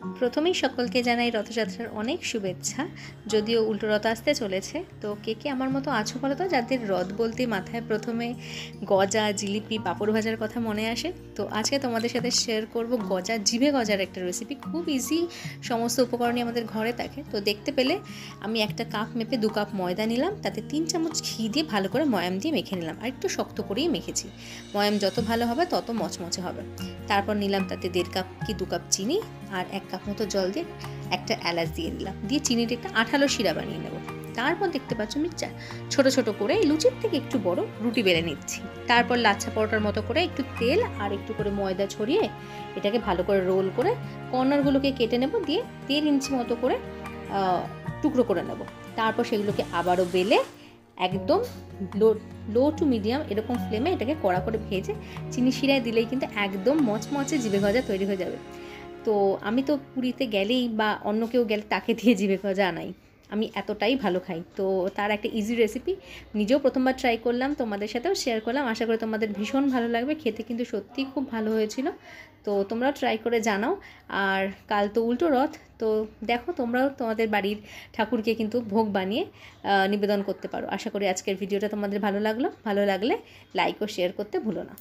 প্রথমেই সকলকে জানাই রথযাত্রার অনেক শুভেচ্ছা। যদিও উল্টো রথ আসতে চলেছে, তো কে কে আমার মতো আছো বলো তো, যাদের রথ বলতে মাথায় প্রথমে গজা, জিলিপি, পাঁপড় ভাজার কথা মনে আসে। তো আজকে তোমাদের সাথে শেয়ার করব গজা, জিভে গজার একটা রেসিপি। খুব ইজি, সমস্ত উপকরণই আমাদের ঘরে থাকে। তো দেখতে পেলে আমি একটা কাপ মেপে 2 কাপ ময়দা নিলাম, তাতে 3 চামচ ঘি দিয়ে ভালো করে ময়াম দিয়ে মেখে নিলাম। আর একটু শক্ত করেই মেখেছি, ময়াম যত ভালো হবে তত মচমচে হবে। তারপর নিলাম তাতে 1.5 কাপ কি 2 কাপ চিনি, আর 1 কাপ মতো জল দিয়ে একটা এলাচ দিয়ে দিলাম, দিয়ে চিনিটা একটা আঠালো শিরা বানিয়ে নেব। তারপর দেখতে পাচ্ছ আমি ছোট ছোট করে লুচির থেকে একটু বড় রুটি বেলে নিচ্ছি। তারপর লাচ্ছা পরোটার মতো করে একটু তেল আর একটু করে ময়দা ছড়িয়ে এটাকে ভালো করে রোল করে কর্নারগুলোকে কেটে নেব, দিয়ে 1.5 ইঞ্চি মতো করে টুকরো করে নেব। তারপর সেগুলোকে আবারও বেলে একদম লো টু মিডিয়াম এরকম ফ্লেমে এটাকে কড়া করে ভেজে চিনি শিরায় দিলেই কিন্তু একদম মচমচে জিভে গজা তৈরি হয়ে যাবে। তো আমি তো পুরীতে গেলেই বা অন্য কেউ গেলে তাকে দিয়ে জিভে গজা আনাই, আমি এতটাই ভালো খাই। তো তার একটা ইজি রেসিপি, নিজেও প্রথমবার ট্রাই করলাম, তোমাদের সাথেও শেয়ার করলাম। আশা করি তোমাদের ভীষণ ভালো লাগবে, খেতে কিন্তু সত্যিই খুব ভালো হয়েছিল। তো তোমরাও ট্রাই করে জানাও। আর কাল তো উল্টো রথ, তো দেখো তোমরাও তোমাদের বাড়ির ঠাকুরকে কিন্তু ভোগ বানিয়ে নিবেদন করতে পারো। আশা করি আজকের ভিডিওটা তোমাদের ভালো লাগলো। ভালো লাগলে লাইক ও শেয়ার করতে ভুলো না।